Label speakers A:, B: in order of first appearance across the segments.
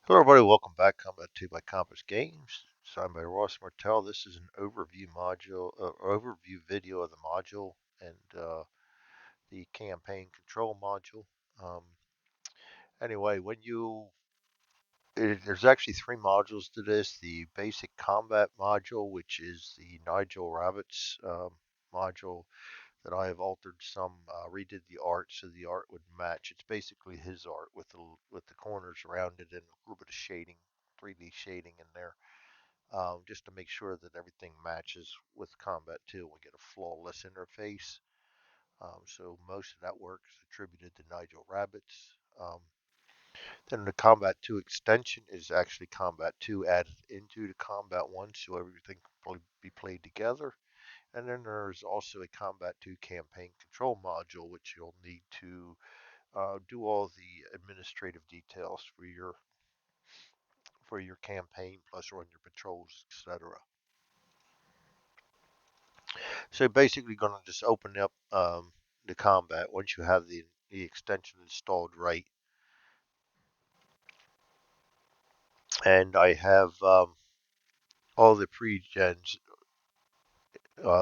A: Hello, everybody. Welcome back. Combat 2 by Compass Games. Signed by Ross Martell. This is an overview overview video of the module and the campaign control module. Um, anyway, there's actually three modules to this. The basic combat module, which is the Nigel Rabbit's module that I have altered redid the art so the art would match. It's basically his art with the corners around it and a little bit of shading, 3D shading in there. Just to make sure that everything matches with Combat 2. We get a flawless interface. So most of that work is attributed to Nigel Rabbits. Then the Combat 2 extension is actually Combat 2 added into the Combat 1, so everything can be played together. And then there's also a Combat 2 campaign control module, which you'll need to do all the administrative details for your campaign, plus run your patrols, etc. So basically, going to just open up the combat once you have the extension installed right, and I have all the pre-gens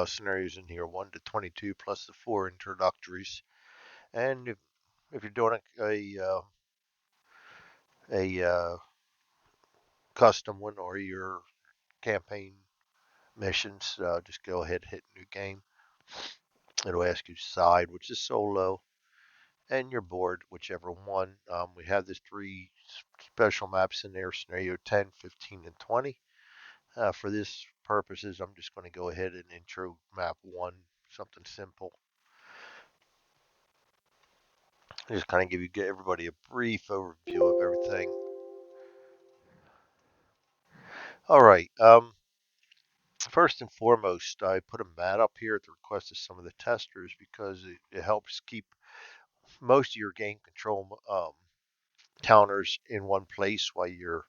A: scenarios in here, 1 to 22 plus the 4 introductories. And if you're doing a custom one or your campaign missions, just go ahead and hit new game. It'll ask you side, which is solo, and your board, whichever one. We have the three special maps in there, scenario 10, 15, and 20. For this purposes, I'm just going to go ahead and intro map 1, something simple. Just kind of get everybody a brief overview of everything. All right. First and foremost, I put a mat up here at the request of some of the testers because it helps keep most of your game control counters in one place while you're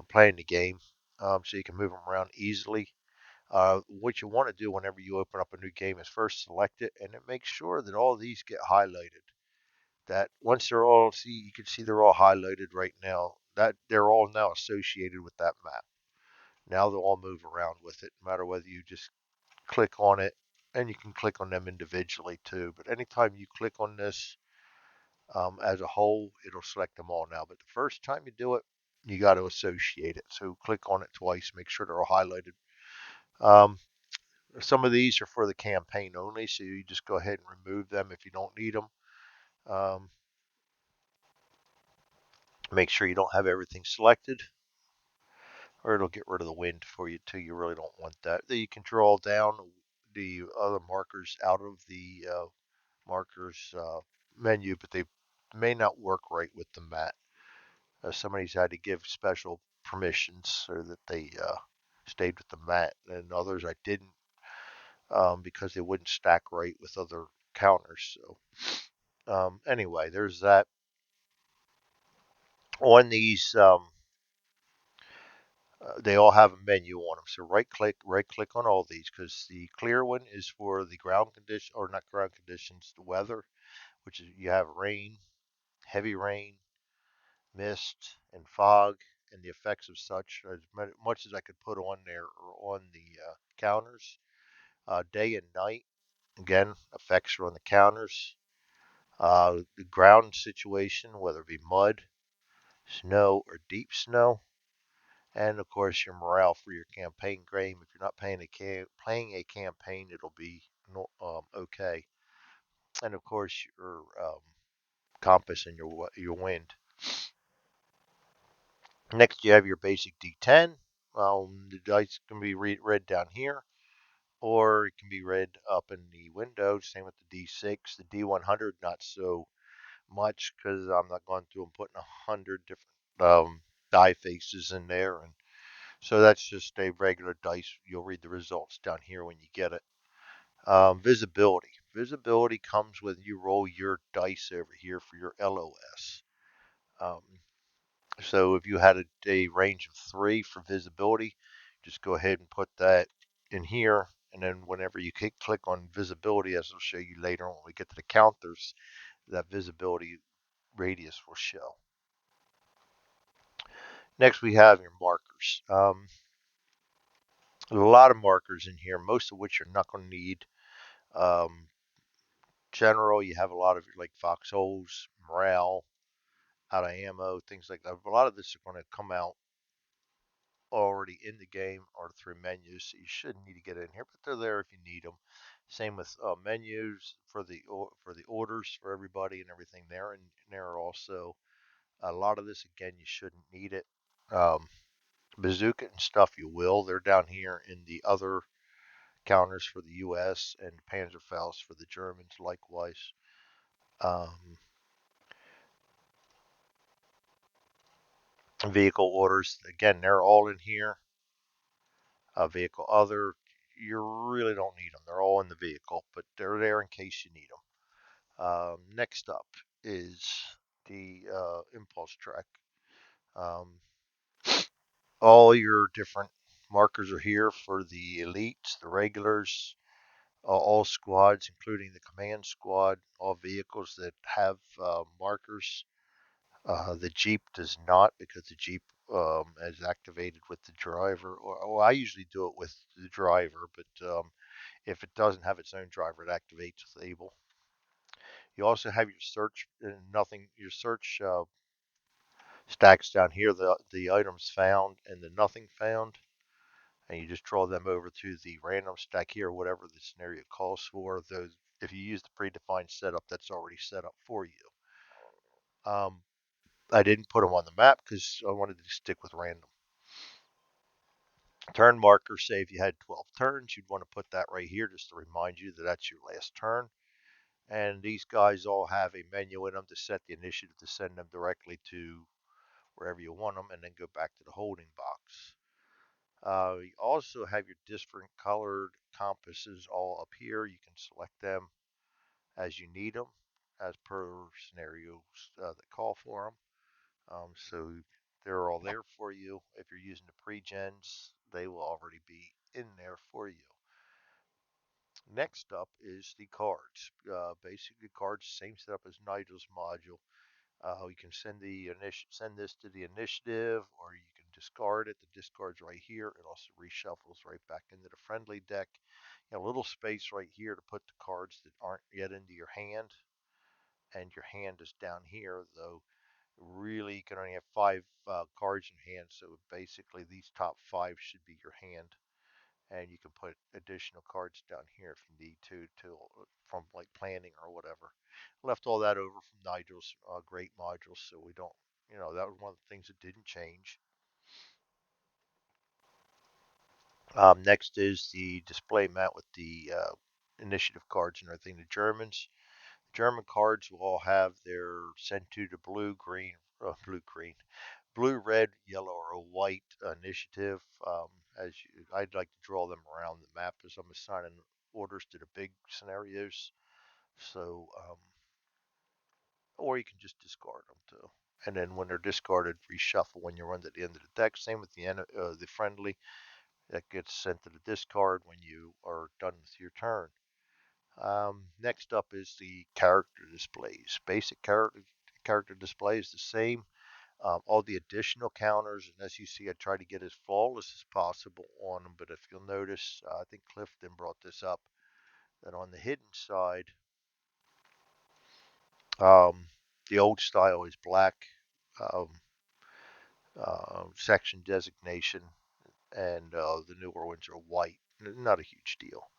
A: playing the game, so you can move them around easily. What you want to do whenever you open up a new game is first select it, and it makes sure that all these get highlighted. That once they're all you can see they're all highlighted right now. That they're all now associated with that map. Now they'll all move around with it, no matter whether you just click on it, and you can click on them individually too. But anytime you click on this as a whole, it'll select them all now. But the first time you do it, you got to associate it. So click on it twice, make sure they're all highlighted. Um, some of these are for the campaign only, so you just go ahead and remove them if you don't need them. Um, make sure you don't have everything selected, or it'll get rid of the wind for you too. You really don't want that. Then you can draw down the other markers out of the markers menu, but they may not work right with the mat. Somebody's had to give special permissions so that they stayed with the mat, and others I didn't because they wouldn't stack right with other counters. So anyway, there's that. On these, they all have a menu on them. So right click on all these because the clear one is for the ground condition, or not ground conditions, the weather, which is you have rain, heavy rain, mist, and fog, and the effects of such. As much as I could put on there or on the counters. Day and night, again, effects are on the counters. The ground situation, whether it be mud, snow, or deep snow, and of course your morale for your campaign game. If you're not playing a campaign, it'll be okay. And of course your compass and your wind. Next, you have your basic D10. The dice can be read down here, or it can be read up in the window. Same with the D6. The D100, not so much because I'm not going through and putting 100 different die faces in there, and so that's just a regular dice. You'll read the results down here when you get it. Visibility. Visibility comes when you roll your dice over here for your LOS. Um, so if you had a range of 3 for visibility, just go ahead and put that in here. And then whenever you click on visibility, as I'll show you later when we get to the counters, that visibility radius will show. Next, we have your markers. A lot of markers in here, most of which you're not going to need. Um, General, you have a lot of like foxholes, morale, out of ammo, things like that. A lot of this are going to come out already in the game or through menus, so you shouldn't need to get in here, but they're there if you need them. Same with menus for the orders for everybody and everything there, and there are also a lot of this. Again, you shouldn't need it. Um, Bazooka and stuff, you will. They're down here in the other counters for the U.S. and Panzerfaust for the Germans, likewise. Um, Vehicle orders, again, they're all in here. Vehicle other, you really don't need them. They're all in the vehicle, but they're there in case you need them. Next up is the impulse track. Um, all your different markers are here for the elites, the regulars, all squads, including the command squad, all vehicles that have markers. The Jeep does not, because the Jeep is activated with the driver. Or I usually do it with the driver, but if it doesn't have its own driver, it activates with Able. You also have your search nothing. Your search stacks down here, the items found and the nothing found, and you just draw them over to the random stack here, whatever the scenario calls for. Those, if you use the predefined setup, that's already set up for you. Um, I didn't put them on the map because I wanted to stick with random. Turn marker, say if you had 12 turns, you'd want to put that right here just to remind you that that's your last turn. And these guys all have a menu in them to set the initiative to send them directly to wherever you want them and then go back to the holding box. You also have your different colored compasses all up here. You can select them as you need them, as per scenarios that call for them. So they're all there for you. If you're using the pre-gens, they will already be in there for you. Next up is the cards. Basically, cards same setup as Nigel's module. You can send this to the initiative, or you can discard it. The discard's right here. It also reshuffles right back into the friendly deck. You have a little space right here to put the cards that aren't yet into your hand, and your hand is down here. Though really, you can only have five cards in hand, so basically these top five should be your hand, and you can put additional cards down here if you need to from like planning or whatever. Left all that over from Nigel's great modules, so we don't, that was one of the things that didn't change. Next is the display mat with the initiative cards and everything. The German cards will all have their send to the blue, red, yellow, or white initiative. I'd like to draw them around the map as I'm assigning orders to the big scenarios. So, or you can just discard them too. And then when they're discarded, reshuffle when you run to the end of the deck. Same with the friendly that gets sent to the discard when you are done with your turn. Next up is the character displays. Basic character display is the same. All the additional counters, and as you see, I try to get as flawless as possible on them. But if you'll notice, I think Clifton brought this up, that on the hidden side, um, the old style is black um, section designation, and the newer ones are white. Not a huge deal.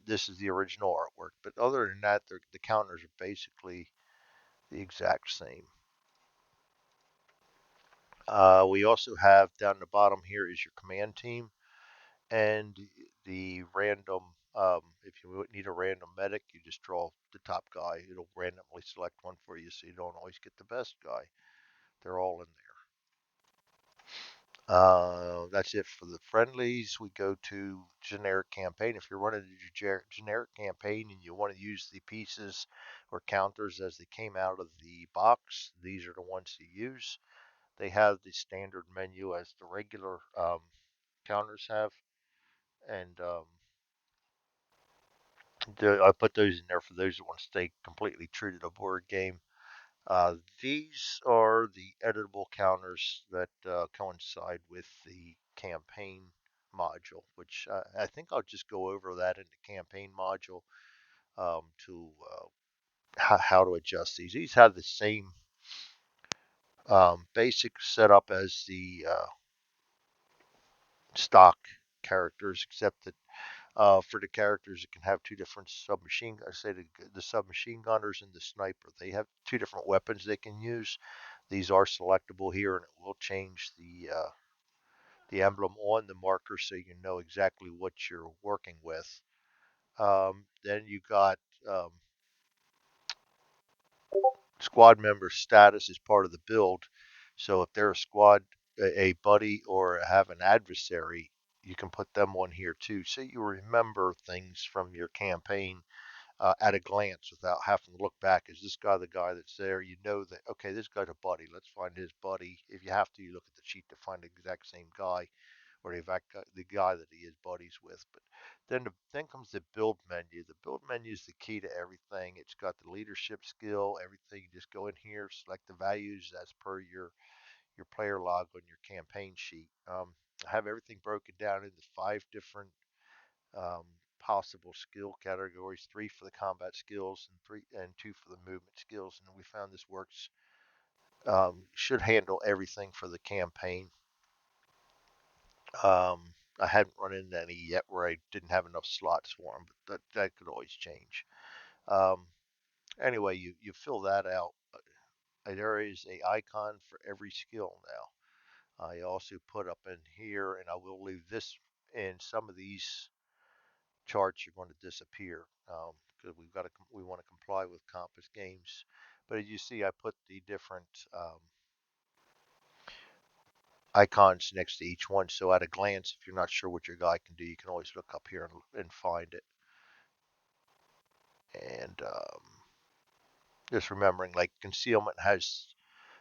A: This is the original artwork, but other than that, the counters are basically the exact same. We also have down the bottom here is your command team and the random. If you need a random medic, you just draw the top guy. It'll randomly select one for you, so you don't always get the best guy. They're all in there. That's it for the friendlies. We go to generic campaign. If you're running a generic campaign and you want to use the pieces or counters as they came out of the box, these are the ones to use. They have the standard menu as the regular counters have, and I put those in there for those that want to stay completely true to the board game. These are the editable counters that coincide with the campaign module, which I think I'll just go over that in the campaign module to how to adjust these. These have the same basic setup as the stock characters, except that for the characters, it can have two different submachine. I say the submachine gunners and the sniper. They have two different weapons they can use. These are selectable here, and it will change the emblem on the marker so you know exactly what you're working with. Then you got um, squad member status as part of the build. So if they're a squad, a buddy, or have an adversary, you can put them on here too. So you remember things from your campaign at a glance without having to look back. Is this guy the guy that's there? You know that, okay, this guy's a buddy. Let's find his buddy. If you have to, you look at the cheat to find the exact same guy or the guy that he is buddies with. But then comes the build menu. The build menu is the key to everything. It's got the leadership skill, everything. You just go in here, select the values as per your player log on your campaign sheet. I have everything broken down into 5 different um, possible skill categories, 3 for the combat skills and 2 for the movement skills. And we found this works, should handle everything for the campaign. I hadn't run into any yet where I didn't have enough slots for them, but that could always change. Um, anyway, you fill that out. There is a icon for every skill now. I also put up in here, and I will leave this in some of these charts are going to disappear because we want to comply with Compass Games. But as you see, I put the different icons next to each one. So at a glance, if you're not sure what your guy can do, you can always look up here and find it. And just remembering, like concealment has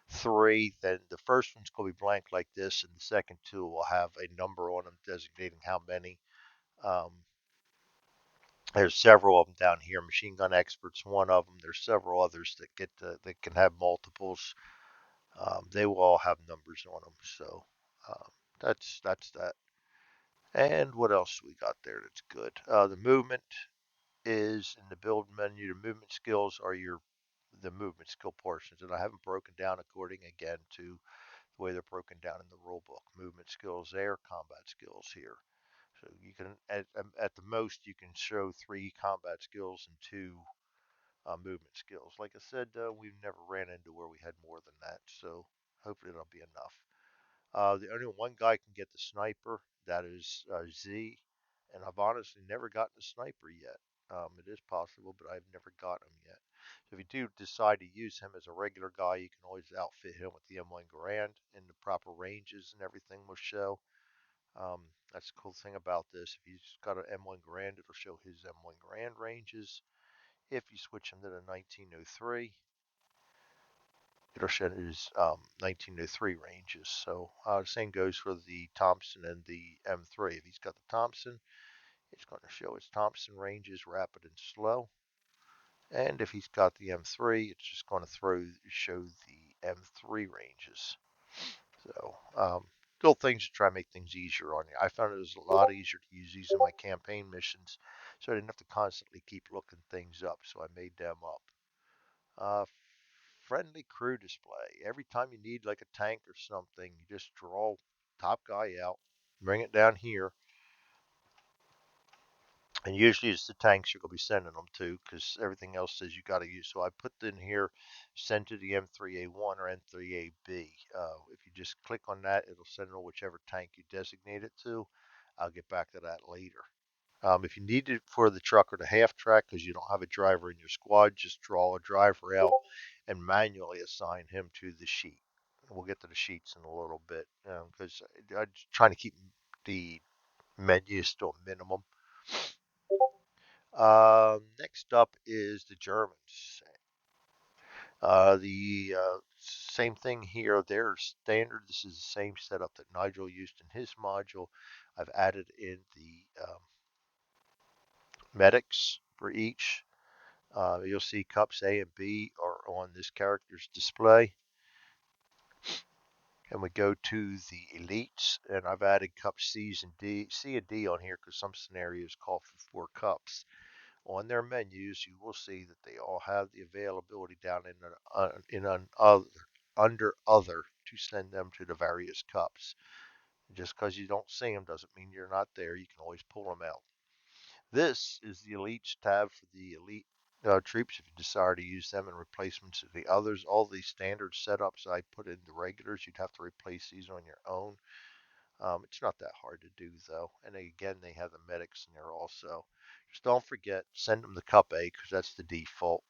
A: 3, then the first one's going to be blank like this, and the second 2 will have a number on them designating how many. Um, there's several of them down here. Machine gun experts, one of them. There's several others that can have multiples. They will all have numbers on them. So that's that. And what else we got there that's good? The movement is in the build menu. The movement skills are the movement skill portions, and I haven't broken down according again to the way they're broken down in the rule book. Movement skills there, combat skills here. So you can at the most you can show 3 combat skills and 2 movement skills. Like I said, we've never ran into where we had more than that, so hopefully that'll be enough. The only one guy can get the sniper, that is Z, and I've honestly never gotten a sniper yet. It is possible, but I've never got him yet. So if you do decide to use him as a regular guy, you can always outfit him with the M1 Garand, and the proper ranges and everything will show. That's the cool thing about this. If he's got an M1 Garand, it'll show his M1 Garand ranges. If you switch him to the 1903, it'll show his 1903 ranges. So the same goes for the Thompson and the M3. If he's got the Thompson, it's going to show his Thompson ranges, rapid and slow. And if he's got the M3, it's just going to show the M3 ranges. So little things to try to make things easier on you. I found it was a lot easier to use these in my campaign missions, so I didn't have to constantly keep looking things up. So I made them up. Uh, Friendly crew display. Every time you need like a tank or something, you just draw top guy out, bring it down here, and usually it's the tanks you're going to be sending them to because everything else says you got to use. So I put in here, send to the M3A1 or M3AB. If you just click on that, it'll send it to whichever tank you designate it to. I'll get back to that later. If you need it for the truck or the half track because you don't have a driver in your squad, just draw a driver out and manually assign him to the sheet. We'll get to the sheets in a little bit because I'm trying to keep the menus to a minimum. Next up is the Germans. The same thing here. They're standard. This is the same setup that Nigel used in his module. I've added in the medics for each. You'll see cups A and B are on this character's display. And we go to the elites, and I've added cup C and D on here because some scenarios call for 4 cups. On their menus, you will see that they all have the availability down under other to send them to the various cups. Just because you don't see them doesn't mean you're not there. You can always pull them out. This is the Elites tab for the Elite troops if you desire to use them in replacements of the others. All the standard setups I put in the regulars, you'd have to replace these on your own. It's not that hard to do though. And again, they have the medics in there also. Just don't forget, send them the cup A because that's the default.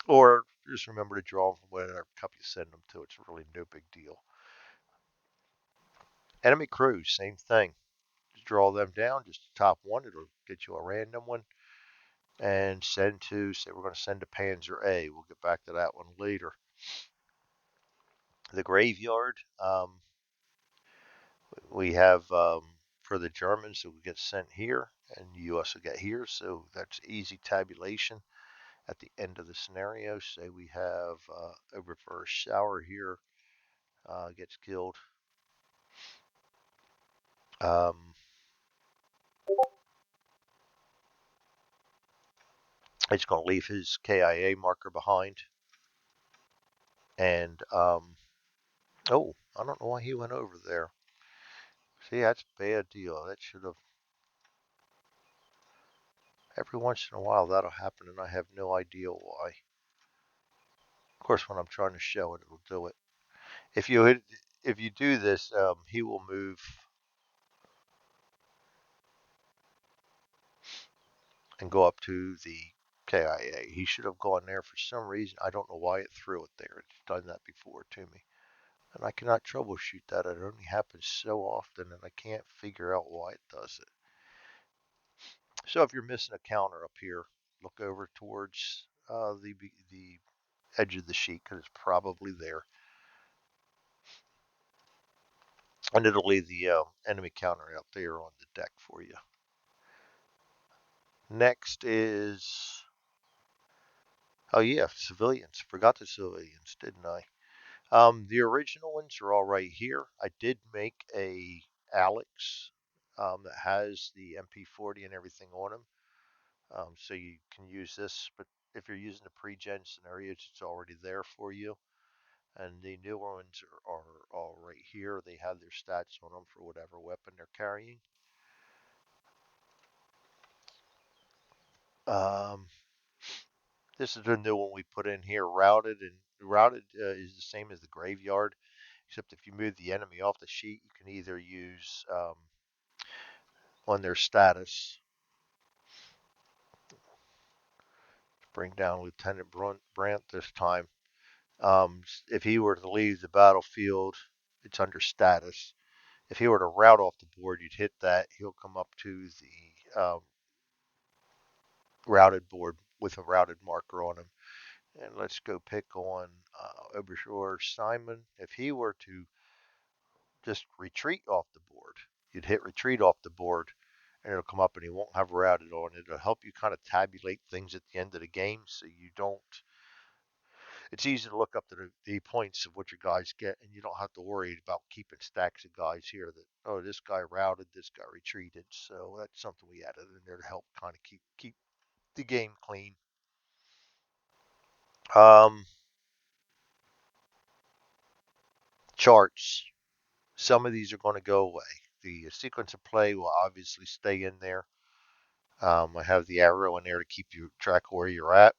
A: Or just remember to draw them from whatever cup you send them to. It's really no big deal. Enemy crews, same thing. Just draw them down, just the top one. It'll get you a random one. And send to, say we're going to send to Panzer A. We'll get back to that one later. The graveyard, we have for the Germans that will get sent here, and the US will get here, so that's easy tabulation at the end of the scenario. Say we have a reverse shower here, gets killed. It's going to leave his KIA marker behind. And, oh, I don't know why he went over there. See, that's a bad deal. That should have, every once in a while that'll happen and I have no idea why. Of course, when I'm trying to show it, it'll do it. If you do this, he will move and go up to the KIA. He should have gone there for some reason. I don't know why it threw it there. It's done that before to me. And I cannot troubleshoot that. It only happens so often and I can't figure out why it does it. So if you're missing a counter up here, look over towards the edge of the sheet because it's probably there. And it'll leave the enemy counter out there on the deck for you. Next is, oh yeah, civilians. Forgot the civilians, didn't I? The original ones are all right here. I did make a Alex that has the MP40 and everything on him. So you can use this, but if you're using the pre-gen scenarios, it's already there for you. And the newer ones are all right here. They have their stats on them for whatever weapon they're carrying. Um, this is the new one we put in here, routed, and routed is the same as the graveyard, except if you move the enemy off the sheet, you can either use on their status, bring down Lieutenant Brandt this time. If he were to leave the battlefield, it's under status. If he were to route off the board, you'd hit that. He'll come up to the routed board with a routed marker on him. And let's go pick on Obershore Simon. If he were to just retreat off the board, you'd hit retreat off the board and it'll come up and he won't have routed on it. It'll help you kind of tabulate things at the end of the game so you don't. It's easy to look up the points of what your guys get, and you don't have to worry about keeping stacks of guys here that, oh, this guy routed, this guy retreated. So that's something we added in there to help kind of keep the game clean. Um, Charts. Some of these are going to go away. The sequence of play will obviously stay in there. I have the arrow in there to keep you track of where you're at.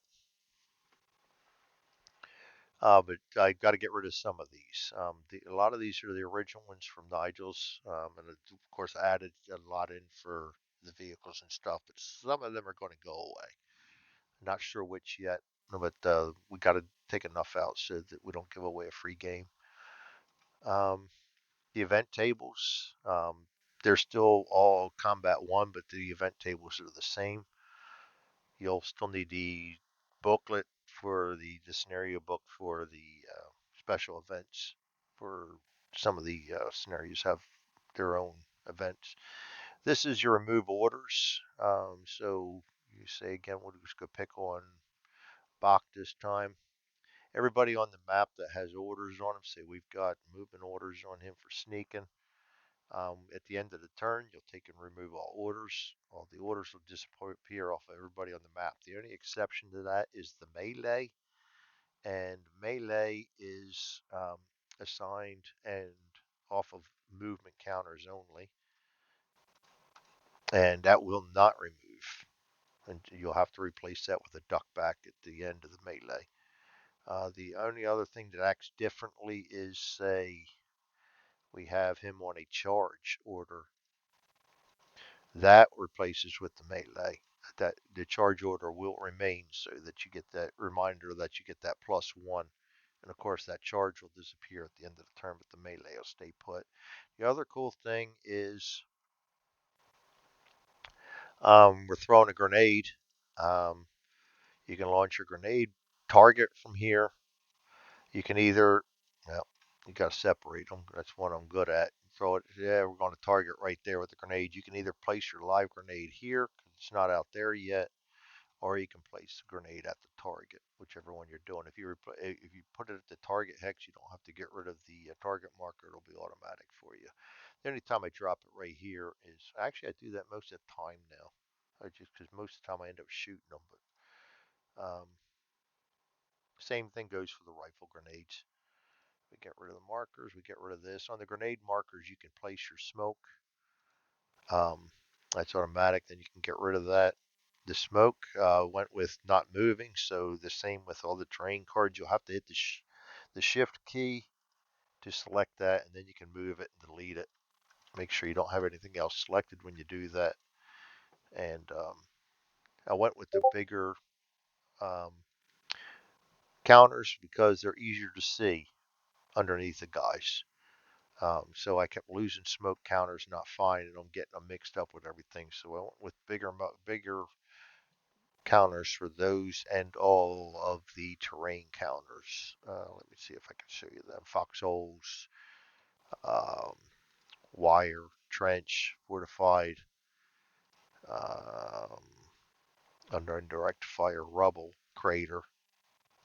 A: But I got to get rid of some of these. A lot of these are the original ones from Nigel's, and of course I added a lot in for the vehicles and stuff. But some of them are going to go away. Not sure which yet, but we got to take enough out so that we don't give away a free game. Um, the event tables, they're still all Combat 1, but the event tables are the same. You'll still need the booklet for the scenario book for the special events. For some of the scenarios have their own events. This is your remove orders. So you say again, we'll just go pick on Bach this time. Everybody on the map that has orders on them, say we've got movement orders on him for sneaking. At the end of the turn, you'll take and remove all orders. All the orders will disappear off of everybody on the map. The only exception to that is the melee, and melee is assigned and off of movement counters only, and that will not remove. And you'll have to replace that with a duck back at the end of the melee. The only other thing that acts differently is, say, we have him on a charge order. That replaces with the melee. That the charge order will remain so that you get that reminder that you get that +1. And of course, that charge will disappear at the end of the turn, but the melee will stay put. The other cool thing is we're throwing a grenade. Um, you can launch your grenade target from here. You can either, well, you got to separate them. That's what I'm good at. Throw it, yeah, we're going to target right there with the grenade. You can either place your live grenade here, because it's not out there yet, or you can place the grenade at the target, whichever one you're doing. If you put it at the target hex, you don't have to get rid of the target marker. It'll be automatic for you. The only time I drop it right here is, actually I do that most of the time now. Just because most of the time I end up shooting them, but same thing goes for the rifle grenades. We get rid of the markers. We get rid of this. On the grenade markers, you can place your smoke. Um, that's automatic. Then you can get rid of that. The smoke went with not moving, so the same with all the terrain cards. You'll have to hit the shift key to select that, and then you can move it and delete it. Make sure you don't have anything else selected when you do that. And I went with the bigger um, counters because they're easier to see underneath the guys. So I kept losing smoke counters, not finding them, getting them mixed up with everything. So I went with bigger counters for those and all of the terrain counters. Let me see if I can show you them. Foxholes, um, wire, trench, fortified, um, under indirect fire, rubble, crater,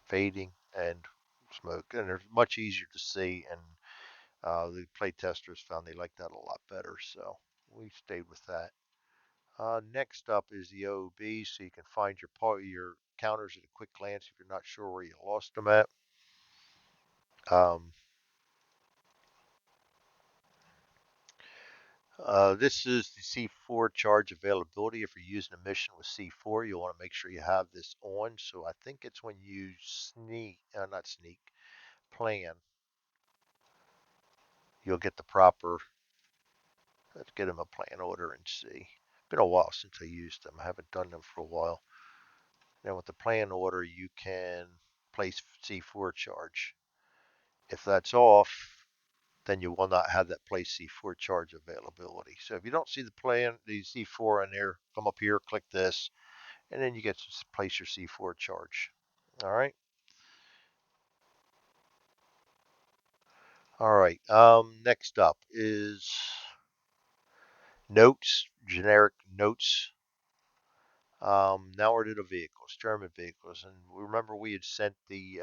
A: fading, and smoke. And they're much easier to see, and the play testers found they liked that a lot better, so we stayed with that. Next up is the OOB, so you can find your counters at a quick glance if you're not sure where you lost them at. Um, this is the C4 charge availability. If you're using a mission with C4, you'll want to make sure you have this on. So I think it's when you not sneak, plan, you'll get the proper, let's get them a plan order and see. Been a while since I used them. I haven't done them for a while. Now with the plan order, you can place C4 charge. If that's off, then you will not have that place C4 charge availability. So if you don't see the C4 in there, come up here, click this, and then you get to place your C4 charge. All right. All right. Next up is notes, generic notes. Now we're to the vehicles, German vehicles, and remember we had sent the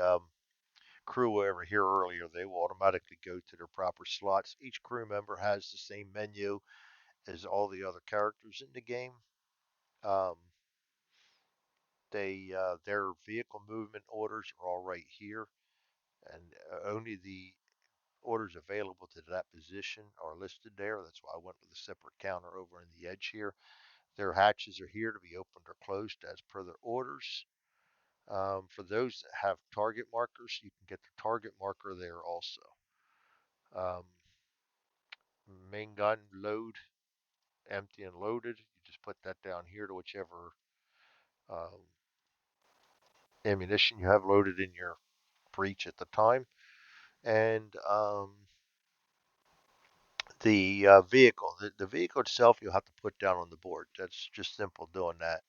A: crew over here earlier. They will automatically go to their proper slots. Each crew member has the same menu as all the other characters in the game. Um, their vehicle movement orders are all right here, and only the orders available to that position are listed there. That's why I went with a separate counter over in the edge here. Their hatches are here to be opened or closed as per their orders. For those that have target markers, you can get the target marker there also. Um, Main gun load, empty and loaded. You just put that down here to whichever um, ammunition you have loaded in your breech at the time. And the vehicle itself, you'll have to put down on the board. That's just simple doing that.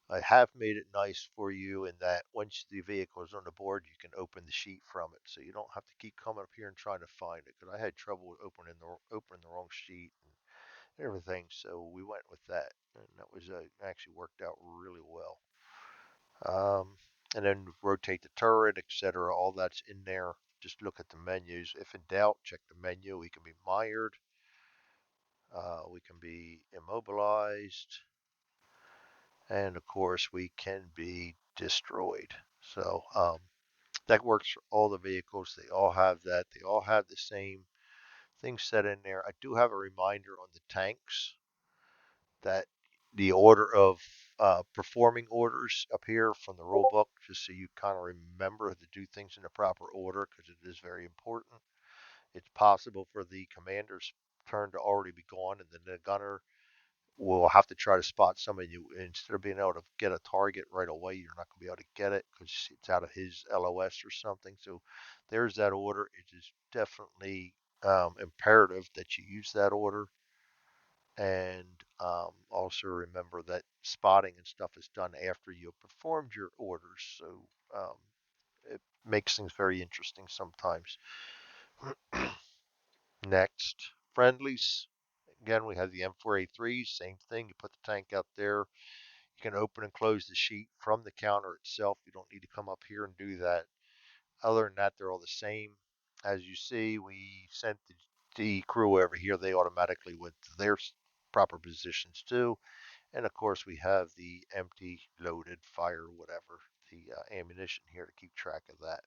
A: I have made it nice for you in that once the vehicle is on the board, you can open the sheet from it, so you don't have to keep coming up here and trying to find it. Because I had trouble opening the wrong sheet and everything, so we went with that, and that was actually worked out really well. Um, and then rotate the turret, etc. All that's in there. Just look at the menus. If in doubt, check the menu. We can be mired. We can be immobilized. And of course, we can be destroyed. So that works for all the vehicles. They all have that. They all have the same thing set in there. I do have a reminder on the tanks that the order of performing orders up here from the rule book, just so you kind of remember to do things in the proper order, because it is very important. It's possible for the commander's turn to already be gone, and then the gunner will have to try to spot somebody. Instead of being able to get a target right away, you're not going to be able to get it because it's out of his LOS or something. So there's that order. It is definitely imperative that you use that order. And also remember that spotting and stuff is done after you have performed your orders. So um, it makes things very interesting sometimes. Next, friendlies. Again, we have the M4A3, same thing. You put the tank out there. You can open and close the sheet from the counter itself. You don't need to come up here and do that. Other than that, they're all the same. As you see, we sent the crew over here. They automatically went to their proper positions too. And of course, we have the empty, loaded, fire, whatever, the ammunition here to keep track of that.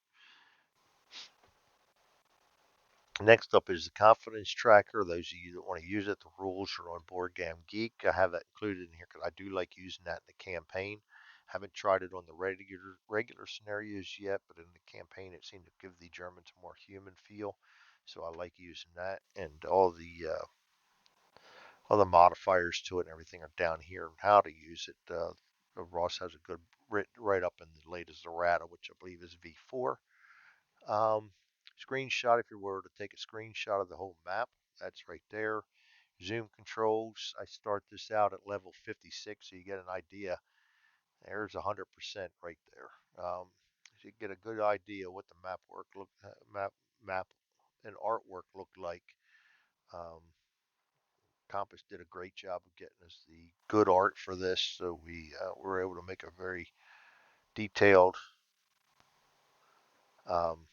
A: Next up is the confidence tracker. Those of you that want to use it, the rules are on Board Game Geek. I have that included in here because I do like using that in the campaign. Haven't tried it on the regular scenarios yet, but in the campaign it seemed to give the Germans a more human feel. So I like using that, and all the modifiers to it and everything are down here and how to use it. Ross has a good right up in the latest errata, which I believe is V4. Um, Screenshot, if you were to take a screenshot of the whole map, that's right there. Zoom controls, I start this out at level 56 so you get an idea. There's 100% right there. So you get a good idea what the map and artwork looked like. Um, Compass did a great job of getting us the good art for this, so we were able to make a very detailed um,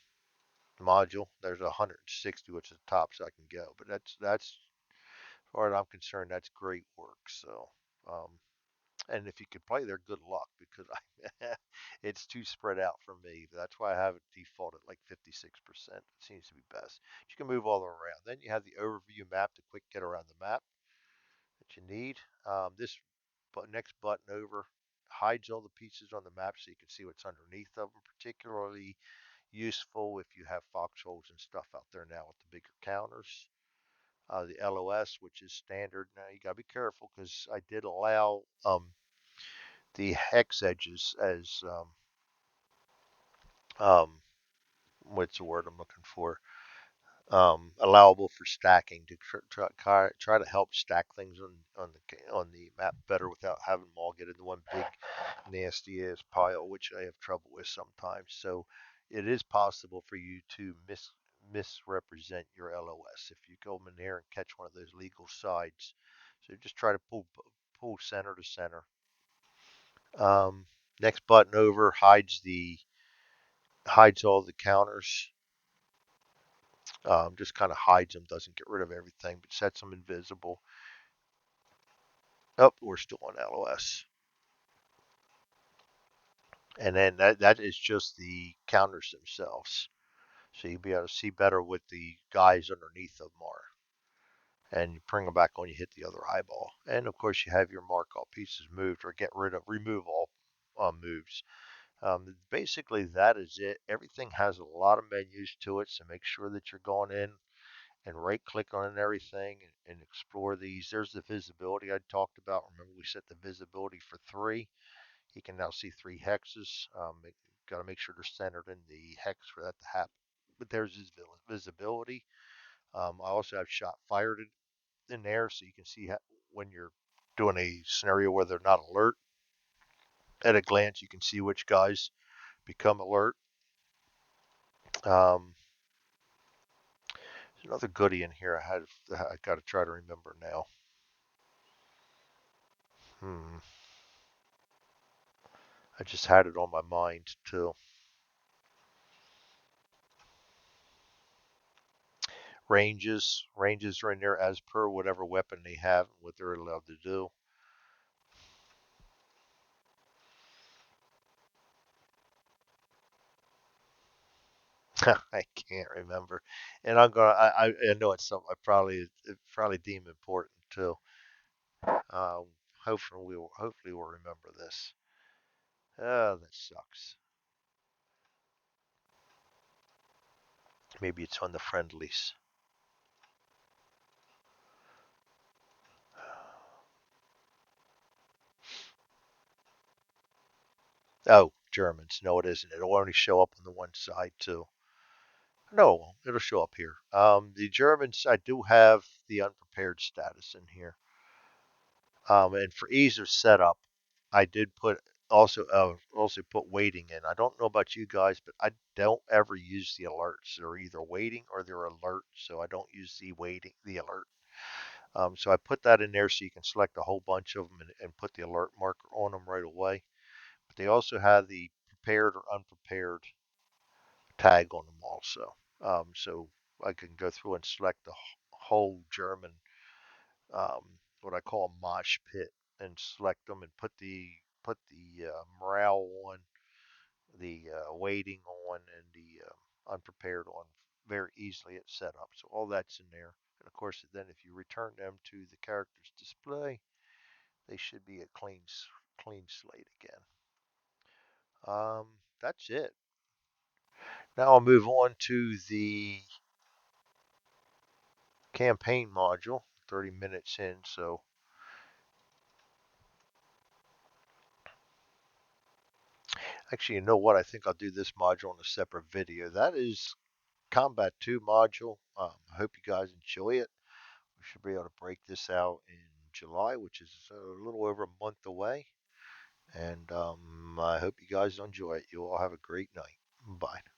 A: module. There's 160, which is the tops I can go, but that's as far as I'm concerned, that's great work. So, um, and if you could play there, good luck because it's too spread out for me. That's why I have it default at like 56%. It seems to be best. You can move all around. Then you have the overview map to quick get around the map that you need. This next button over hides all the pieces on the map so you can see what's underneath of them, particularly useful if you have foxholes and stuff out there now with the bigger counters. The LOS, which is standard. Now you gotta be careful because I did allow the hex edges as um, what's the word I'm looking for? Allowable for stacking to try to help stack things on the map better without having them all get into one big nasty ass pile, which I have trouble with sometimes. So it is possible for you to misrepresent your LOS if you go in there and catch one of those legal sides. So just try to pull center to center. Um, Next button over hides all the counters. Just kind of hides them, doesn't get rid of everything, but sets them invisible. Oh, we're still on LOS. And then that is just the counters themselves. So you'll be able to see better what the guys underneath them are. And you bring them back on, you hit the other eyeball. And of course, you have your mark all pieces moved or remove all moves. Basically, that is it. Everything has a lot of menus to it, so make sure that you're going in and right click on everything and explore these. There's the visibility I talked about. Remember, we set the visibility for 3. He can now see 3 hexes. Got to make sure they're centered in the hex for that to happen. But there's his visibility. I also have shot fired in there so you can see when you're doing a scenario where they're not alert. At a glance, you can see which guys become alert. Um, there's another goodie in here I got to try to remember now. I just had it on my mind too. Ranges are in there as per whatever weapon they have and what they're allowed to do. I can't remember, and I know it's something I probably deem important too. Um, hopefully we'll remember this. Oh, that sucks. Maybe it's on the friendlies. Oh, Germans. No, it isn't. It'll only show up on the one side too. No, it'll show up here. The Germans, I do have the unprepared status in here. And for ease of setup, I did also put waiting in. I don't know about you guys, but I don't ever use the alerts. They're either waiting or they're alert, so I don't use the alert. So I put that in there so you can select a whole bunch of them and put the alert marker on them right away. But they also have the prepared or unprepared tag on them also. So I can go through and select the whole German, what I call a mosh pit, and select them and put the morale on, the waiting on, and the unprepared on very easily at setup. So all that's in there. And of course, then if you return them to the characters display, they should be a clean slate again. That's it. Now I'll move on to the campaign module. 30 minutes in, so actually, you know what? I think I'll do this module in a separate video. That is Combat 2 module. I hope you guys enjoy it. We should be able to break this out in July, which is a little over a month away. And I hope you guys enjoy it. You all have a great night. Bye.